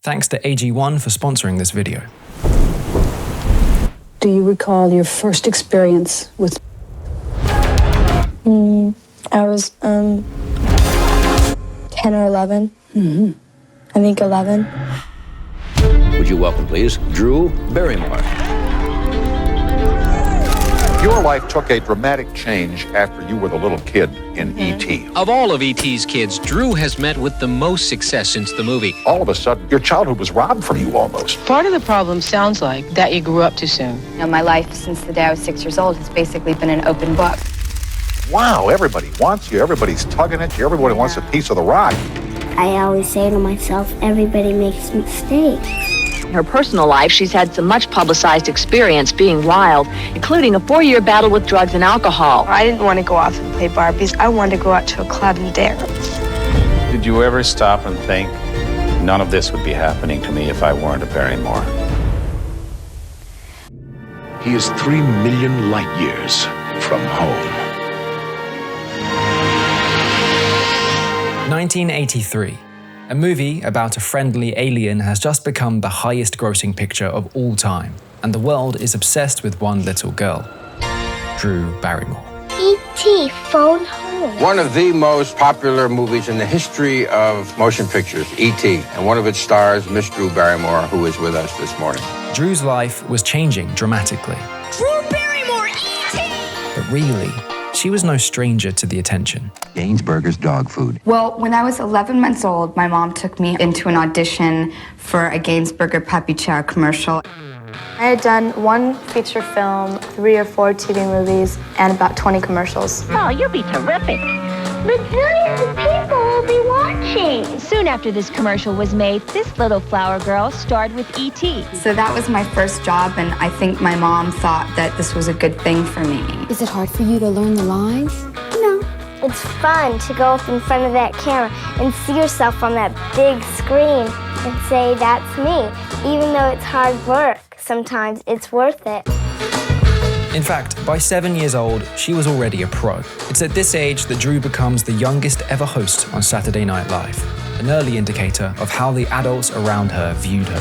Thanks to AG1 for sponsoring this video. Do you recall your first experience with... I was 10 or 11. I think 11. Would you welcome, please, Drew Barrymore. Your life took a dramatic change after you were the little kid in E.T. Of all of E.T.'s kids, Drew has met with the most success since the movie. All of a sudden, your childhood was robbed from you almost. Part of the problem sounds like that you grew up too soon. You know, my life since the day I was 6 years old has basically been an open book. Wow, everybody wants you, everybody's tugging at you, everybody wants a piece of the rock. I always say to myself, everybody makes mistakes. In her personal life, she's had some much publicized experience being wild, including a 4-year battle with drugs and alcohol. I didn't want to go off and play Barbies. I wanted to go out to a club and dance. Did you ever stop and think, none of this would be happening to me if I weren't a Barrymore? He is 3 million light years from home. 1983. A movie about a friendly alien has just become the highest grossing picture of all time, and the world is obsessed with one little girl, Drew Barrymore. E.T. phone home. One of the most popular movies in the history of motion pictures, E.T., and one of its stars, Miss Drew Barrymore, who is with us this morning. Drew's life was changing dramatically. Drew Barrymore, E.T. But really, she was no stranger to the attention. Gainsburger's dog food. Well, when I was 11 months old, my mom took me into an audition for a Gainsburger Papi Chow commercial. I had done 1 feature film, 3 or 4 TV movies, and about 20 commercials. Oh, you'll be terrific. But millions of people will be watching. Soon after this commercial was made, this little flower girl starred with E.T. So that was my first job, and I think my mom thought that this was a good thing for me. Is it hard for you to learn the lines? No. It's fun to go up in front of that camera and see yourself on that big screen and say, that's me. Even though it's hard work, sometimes it's worth it. In fact, by 7 years old, she was already a pro. It's at this age that Drew becomes the youngest ever host on Saturday Night Live, an early indicator of how the adults around her viewed her.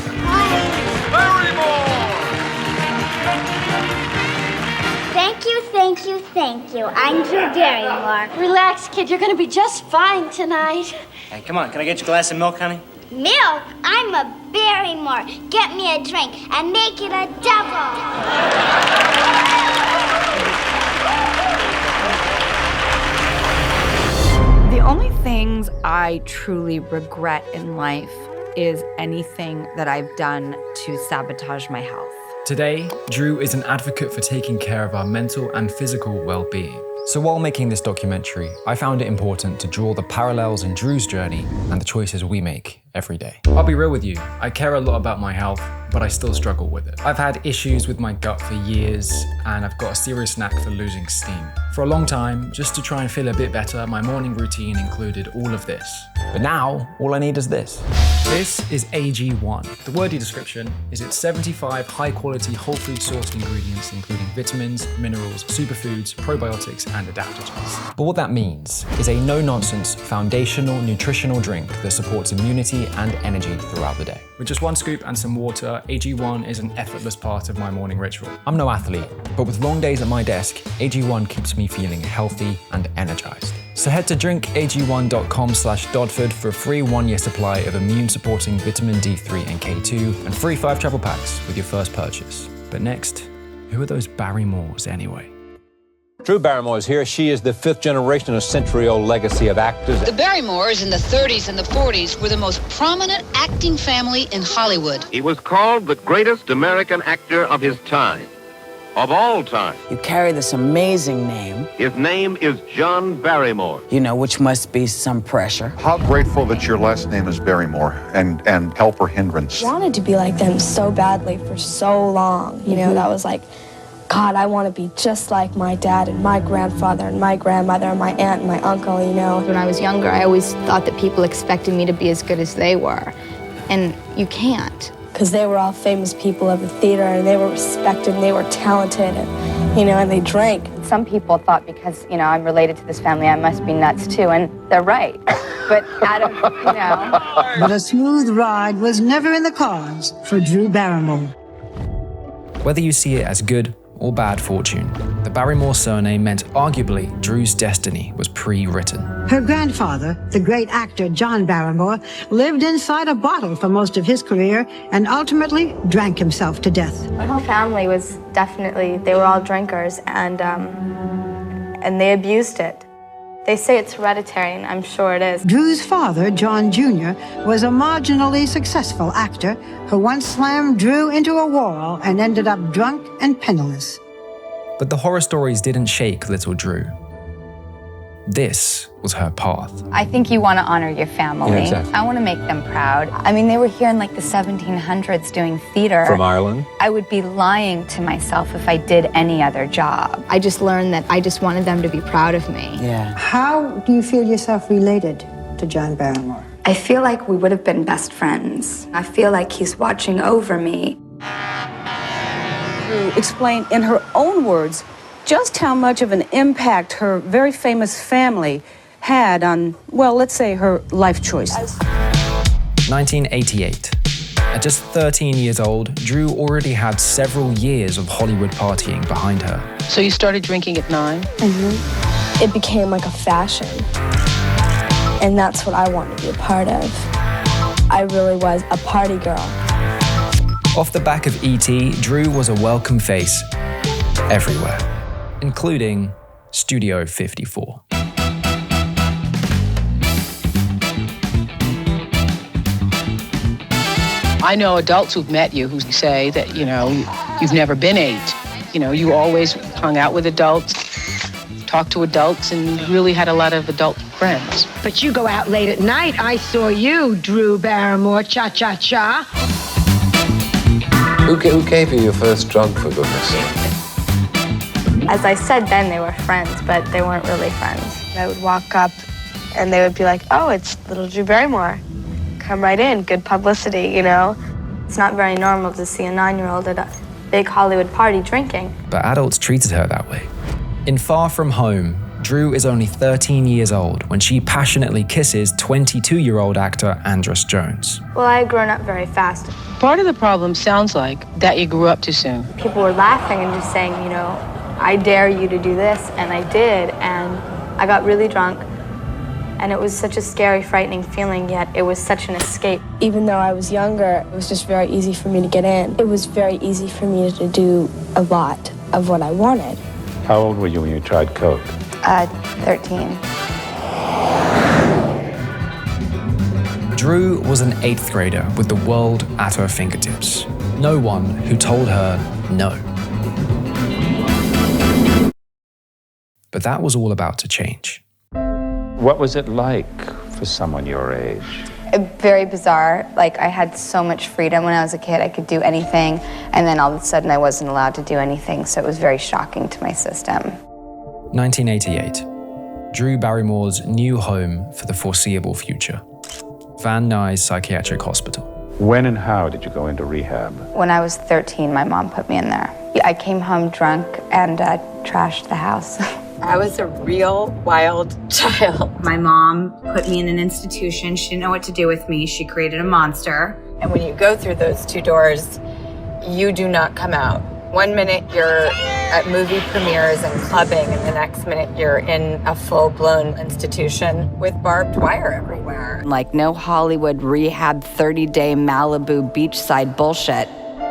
Thank you, thank you, thank you. I'm Drew Barrymore. Relax, kid. You're going to be just fine tonight. Hey, come on. Can I get you a glass of milk, honey? Milk? I'm a Barrymore. Get me a drink and make it a double. The only things I truly regret in life is anything that I've done to sabotage my health. Today, Drew is an advocate for taking care of our mental and physical well-being. So while making this documentary, I found it important to draw the parallels in Drew's journey and the choices we make every day. I'll be real with you, I care a lot about my health, but I still struggle with it. I've had issues with my gut for years, and I've got a serious knack for losing steam. For a long time, just to try and feel a bit better, my morning routine included all of this. But now, all I need is this. This is AG1. The wordy description is its 75 high-quality whole food sourced ingredients, including vitamins, minerals, superfoods, probiotics, and adaptogens. But what that means is a no-nonsense, foundational nutritional drink that supports immunity and energy throughout the day. With just 1 scoop and some water, AG1 is an effortless part of my morning ritual. I'm no athlete, but with long days at my desk, AG1 keeps me feeling healthy and energized. So head to drinkag1.com/Dodford for a free 1-year supply of immune-supporting vitamin D3 and K2 and free 5 travel packs with your first purchase. But next, who are those Barrymores anyway? Drew Barrymore is here. She is the 5th generation in a century-old legacy of actors. The Barrymores in the 30s and the 40s were the most prominent acting family in Hollywood. He was called the greatest American actor of his time, of all time. You carry this amazing name. His name is John Barrymore. You know, which must be some pressure. How grateful that your last name is Barrymore and helper hindrance. I wanted to be like them so badly for so long. You know, that was like, God, I want to be just like my dad and my grandfather and my grandmother and my aunt and my uncle, you know. When I was younger, I always thought that people expected me to be as good as they were. And you can't. Because they were all famous people of the theater, and they were respected, and they were talented, and, you know, and they drank. Some people thought because, you know, I'm related to this family, I must be nuts too, and they're right. But out of, But a smooth ride was never in the cards for Drew Barrymore. Whether you see it as good or bad fortune, the Barrymore surname meant arguably Drew's destiny was pre-written. Her grandfather, the great actor John Barrymore, lived inside a bottle for most of his career and ultimately drank himself to death. My whole family was definitely, they were all drinkers, and they abused it. They say it's hereditary, and I'm sure it is. Drew's father, John Jr., was a marginally successful actor who once slammed Drew into a wall and ended up drunk and penniless. But the horror stories didn't shake little Drew. This was her path. I think you want to honor your family. Yeah, exactly. I want to make them proud. I mean, they were here in like the 1700s doing theater. From Ireland? I would be lying to myself if I did any other job. I just learned that I just wanted them to be proud of me. Yeah. How do you feel yourself related to John Barrymore? I feel like we would have been best friends. I feel like he's watching over me. To explain in her own words just how much of an impact her very famous family had on, well, let's say her life choices. 1988. At just 13 years old, Drew already had several years of Hollywood partying behind her. So you started drinking at 9? Mm-hmm. It became like a fashion. And that's what I wanted to be a part of. I really was a party girl. Off the back of E.T., Drew was a welcome face everywhere, including Studio 54. I know adults who've met you who say that, you've never been 8. You always hung out with adults, talked to adults, and really had a lot of adult friends. But you go out late at night. I saw you, Drew Barrymore, cha-cha-cha. Who gave you your first drug, for goodness sake? As I said then, they were friends, but they weren't really friends. I would walk up, and they would be like, oh, it's little Drew Barrymore. Come right in, good publicity, It's not very normal to see a 9-year-old at a big Hollywood party drinking. But adults treated her that way. In Far From Home, Drew is only 13 years old when she passionately kisses 22-year-old actor Andras Jones. Well, I had grown up very fast. Part of the problem sounds like that you grew up too soon. People were laughing and just saying, I dare you to do this, and I did, and I got really drunk. And it was such a scary, frightening feeling, yet it was such an escape. Even though I was younger, it was just very easy for me to get in. It was very easy for me to do a lot of what I wanted. How old were you when you tried coke? 13. Drew was an 8th grader with the world at her fingertips. No one who told her no. But that was all about to change. What was it like for someone your age? Very bizarre. Like, I had so much freedom when I was a kid. I could do anything, and then all of a sudden I wasn't allowed to do anything, so it was very shocking to my system. 1988. Drew Barrymore's new home for the foreseeable future. Van Nuys Psychiatric Hospital. When and how did you go into rehab? When I was 13, my mom put me in there. I came home drunk and trashed the house. I was a real wild child. My mom put me in an institution. She didn't know what to do with me. She created a monster. And when you go through those 2 doors, you do not come out. 1 minute you're at movie premieres and clubbing, and the next minute you're in a full-blown institution with barbed wire everywhere. Like no Hollywood rehab 30-day Malibu beachside bullshit.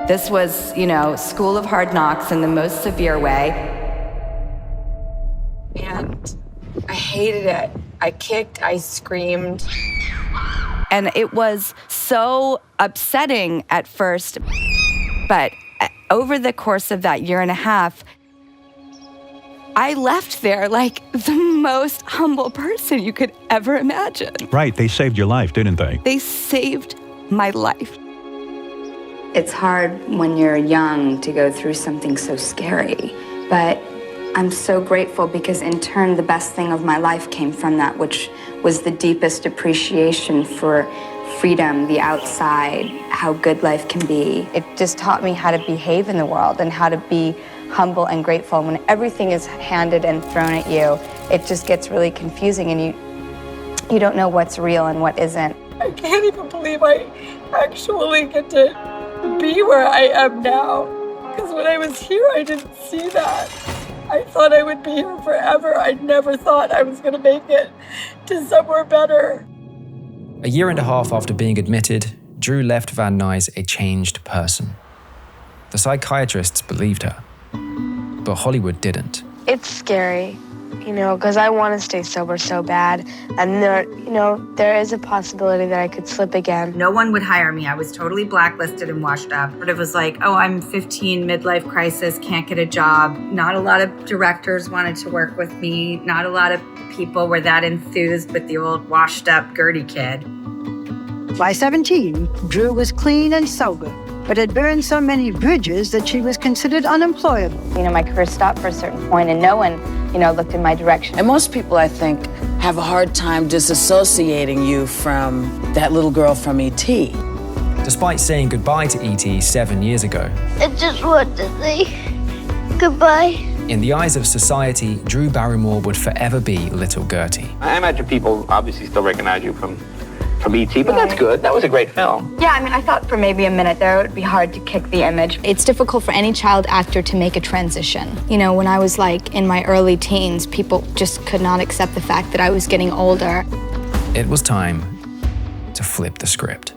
This was, school of hard knocks in the most severe way. And I hated it. I kicked, I screamed. And it was so upsetting at first, but over the course of that 1.5 years, I left there like the most humble person you could ever imagine. Right, they saved your life, didn't they? They saved my life. It's hard when you're young to go through something so scary, but I'm so grateful because in turn the best thing of my life came from that, which was the deepest appreciation for freedom, the outside, how good life can be. It just taught me how to behave in the world and how to be humble and grateful. When everything is handed and thrown at you, it just gets really confusing, and You don't know what's real and what isn't. I can't even believe I actually get to be where I am now. Because when I was here, I didn't see that. I thought I would be here forever. I never thought I was going to make it to somewhere better. A year and a half after being admitted, Drew left Van Nuys a changed person. The psychiatrists believed her, but Hollywood didn't. It's scary, because I want to stay sober so bad. And there is a possibility that I could slip again. No one would hire me. I was totally blacklisted and washed up. But it was like, oh, I'm 15, midlife crisis, can't get a job. Not a lot of directors wanted to work with me. Not a lot of people were that enthused with the old washed up Gertie kid. By 17, Drew was clean and sober, but had burned so many bridges that she was considered unemployable. My career stopped for a certain point and no one, looked in my direction. And most people, I think, have a hard time disassociating you from that little girl from E.T. Despite saying goodbye to E.T. 7 years ago, I just want to say goodbye. In the eyes of society, Drew Barrymore would forever be Little Gertie. I imagine people obviously still recognize you from E.T., but that's good. That was a great film. Yeah, I thought for maybe a minute there it would be hard to kick the image. It's difficult for any child actor to make a transition. When I was in my early teens, people just could not accept the fact that I was getting older. It was time to flip the script.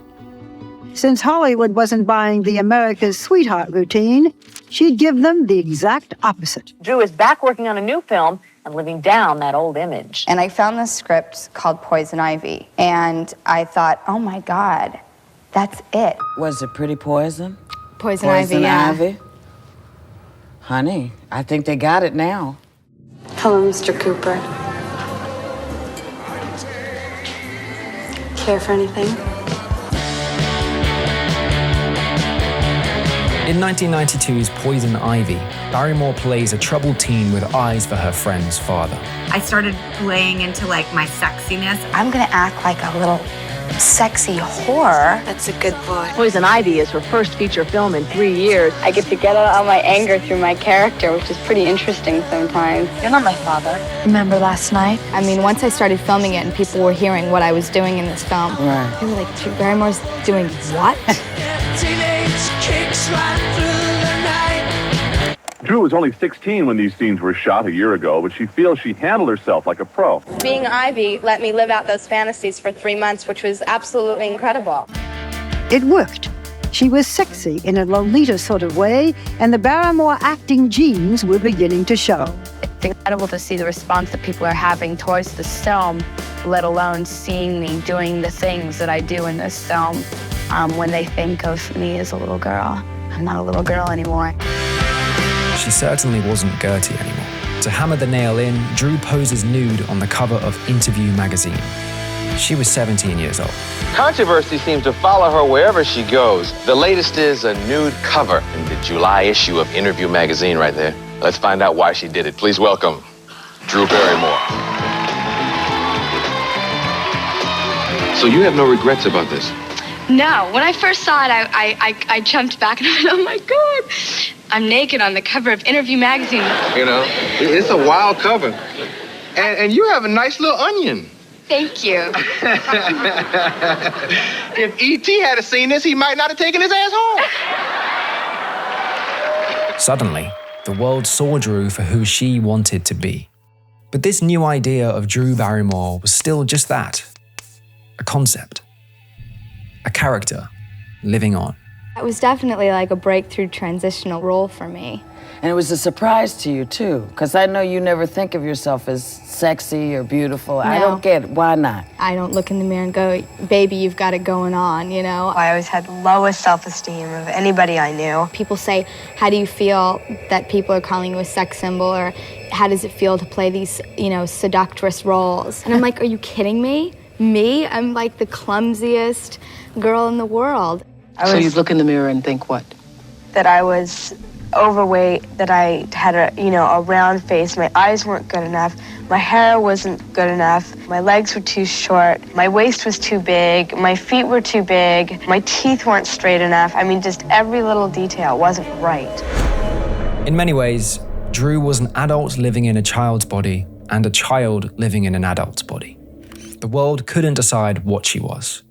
Since Hollywood wasn't buying the America's Sweetheart routine, she'd give them the exact opposite. Drew is back working on a new film and living down that old image. And I found this script called Poison Ivy, and I thought, oh my God, that's it. Was it pretty poison? Poison Ivy, yeah. Ivy? Honey, I think they got it now. Hello, Mr. Cooper. Care for anything? In 1992's Poison Ivy, Barrymore plays a troubled teen with eyes for her friend's father. I started playing into my sexiness. I'm gonna act like a little sexy whore. That's a good boy. Poison Ivy is her first feature film in 3 years. I get to get out all my anger through my character, which is pretty interesting sometimes. You're not my father. Remember last night? Once I started filming it and people were hearing what I was doing in this film, right. They were like, Drew Barrymore's doing what? Drew was only 16 when these scenes were shot a year ago, but she feels she handled herself like a pro. Being Ivy let me live out those fantasies for 3 months, which was absolutely incredible. It worked. She was sexy in a Lolita sort of way, and the Barrymore acting genes were beginning to show. It's incredible to see the response that people are having towards this film, let alone seeing me doing the things that I do in this film when they think of me as a little girl. I'm not a little girl anymore. She certainly wasn't Gertie anymore. To hammer the nail in, Drew poses nude on the cover of Interview magazine. She was 17 years old. Controversy seems to follow her wherever she goes. The latest is a nude cover in the July issue of Interview magazine right there. Let's find out why she did it. Please welcome Drew Barrymore. So you have no regrets about this? No, when I first saw it, I jumped back and I went, oh my God, I'm naked on the cover of Interview magazine. It's a wild cover. And you have a nice little onion. Thank you. If E.T. had seen this, he might not have taken his ass home. Suddenly, the world saw Drew for who she wanted to be. But this new idea of Drew Barrymore was still just that, a concept. A character living on. It was definitely like a breakthrough transitional role for me. And it was a surprise to you, too, because I know you never think of yourself as sexy or beautiful. No. I don't get it. Why not? I don't look in the mirror and go, baby, you've got it going on, I always had the lowest self-esteem of anybody I knew. People say, how do you feel that people are calling you a sex symbol, or how does it feel to play these, seductress roles? And I'm like, are you kidding me? Me? I'm like the clumsiest girl in the world. So you look in the mirror and think what? That I was overweight, that I had a round face, my eyes weren't good enough, my hair wasn't good enough, my legs were too short, my waist was too big, my feet were too big, my teeth weren't straight enough. Just every little detail wasn't right. In many ways, Drew was an adult living in a child's body and a child living in an adult's body. the world couldn't decide what she was.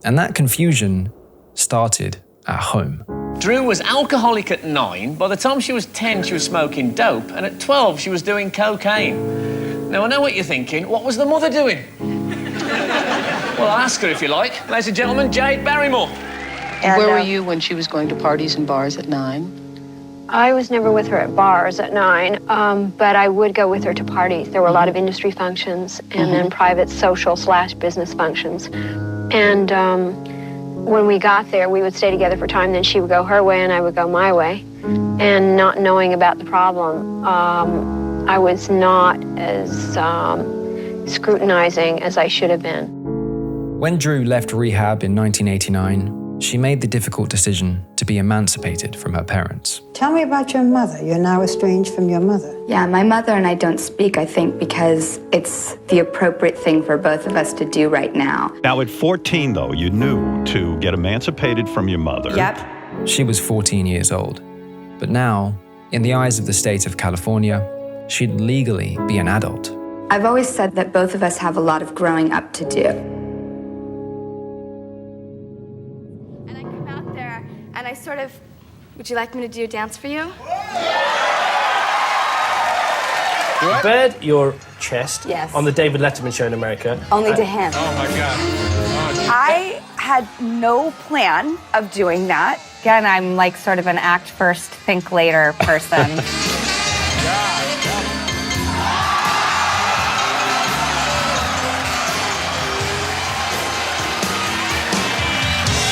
And that confusion started at home. Drew was alcoholic at 9. By the time she was 10, she was smoking dope. And at 12, she was doing cocaine. Now, I know what you're thinking. What was the mother doing? Well, I'll ask her if you like. Ladies and gentlemen, Jade Barrymore. Where were you when she was going to parties and bars at 9? I was never with her at bars at 9, but I would go with her to parties. There were a lot of industry functions and then private social/business functions. And when we got there, we would stay together for time. Then she would go her way and I would go my way. And not knowing about the problem, I was not as scrutinizing as I should have been. When Drew left rehab in 1989, she made the difficult decision to be emancipated from her parents. Tell me about your mother. You're now estranged from your mother. Yeah, my mother and I don't speak, I think, because it's the appropriate thing for both of us to do right now. Now, at 14, though, you knew to get emancipated from your mother. Yep. She was 14 years old. But now, in the eyes of the state of California, she'd legally be an adult. I've always said that both of us have a lot of growing up to do. And I sort of, would you like me to do a dance for you? You bared your chest Yes. on the David Letterman show in America. Only to him. Oh my God. I had no plan of doing that. Again, I'm like sort of an act first, think later person.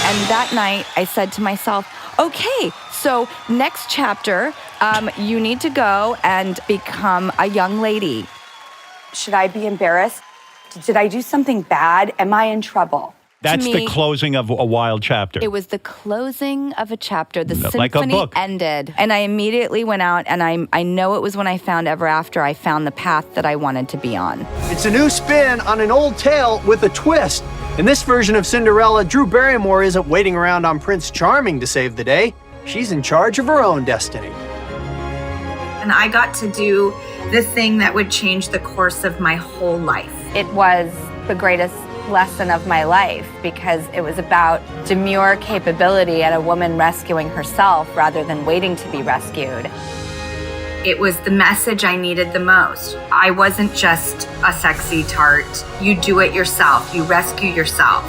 And that night, I said to myself, okay, so next chapter, you need to go and become a young lady. Should I be embarrassed? Did I do something bad? Am I in trouble? That's the closing of a wild chapter. It was the closing of a chapter. The Like a symphony book. ended. And I immediately went out, and I know it was when I found Ever After, I found the path that I wanted to be on. It's a new spin on an old tale with a twist. In this version of Cinderella, Drew Barrymore isn't waiting around on Prince Charming to save the day. She's in charge of her own destiny. And I got to do the thing that would change the course of my whole life. It was the greatest lesson of my life because it was about demure capability and a woman rescuing herself rather than waiting to be rescued. It was the message I needed the most. I wasn't just a sexy tart. You do it yourself. You rescue yourself.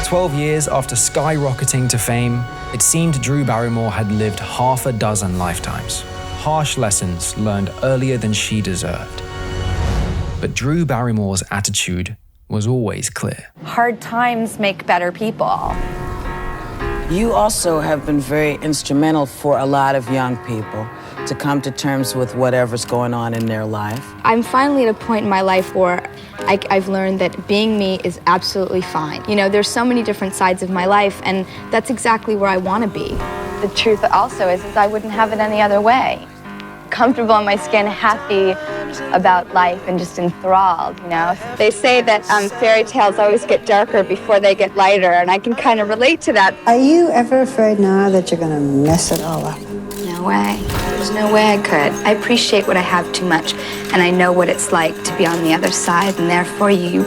12 years after skyrocketing to fame, it seemed Drew Barrymore had lived half a dozen lifetimes. Harsh lessons learned earlier than she deserved. But Drew Barrymore's attitude was always clear. Hard times make better people. You also have been very instrumental for a lot of young people to come to terms with whatever's going on in their life. I'm finally at a point in my life where I've learned that being me is absolutely fine. You know, there's so many different sides of my life, and that's exactly where I want to be. The truth also is I wouldn't have it any other way. Comfortable in my skin, happy about life, and just enthralled, you know? They say that fairy tales always get darker before they get lighter, and I can kind of relate to that. Are you ever afraid now that you're going to mess it all up? No way. There's no way I could. I appreciate what I have too much, and I know what it's like to be on the other side, and therefore you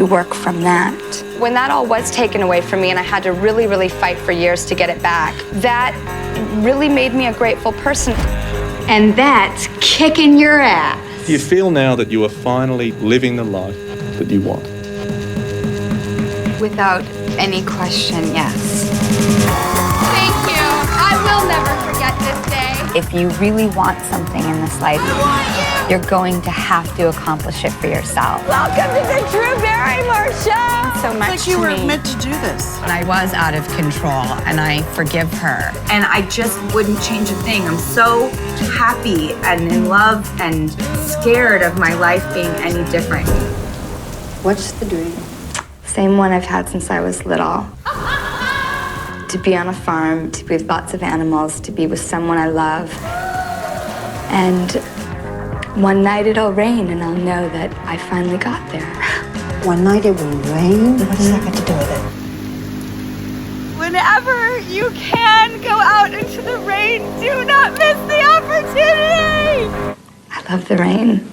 work from that. When that all was taken away from me and I had to really, really fight for years to get it back, that really made me a grateful person. And that's kicking your ass. Do you feel now that you are finally living the life that you want? Without any question, yes. Thank you. I will never forget this day. If you really want something in this life, you're going to have to accomplish it for yourself. Welcome to the Drew Barrymore Show. So much It's like you were to me. meant to do this. And I was out of control, and I forgive her. And I just wouldn't change a thing. I'm so happy and in love and scared of my life being any different. What's the dream? Same one I've had since I was little. To be on a farm, to be with lots of animals, to be with someone I love. And one night it'll rain and I'll know that I finally got there. One night it will rain? What does that got to do with it? Whenever you can go out into the rain, do not miss the opportunity. I love the rain.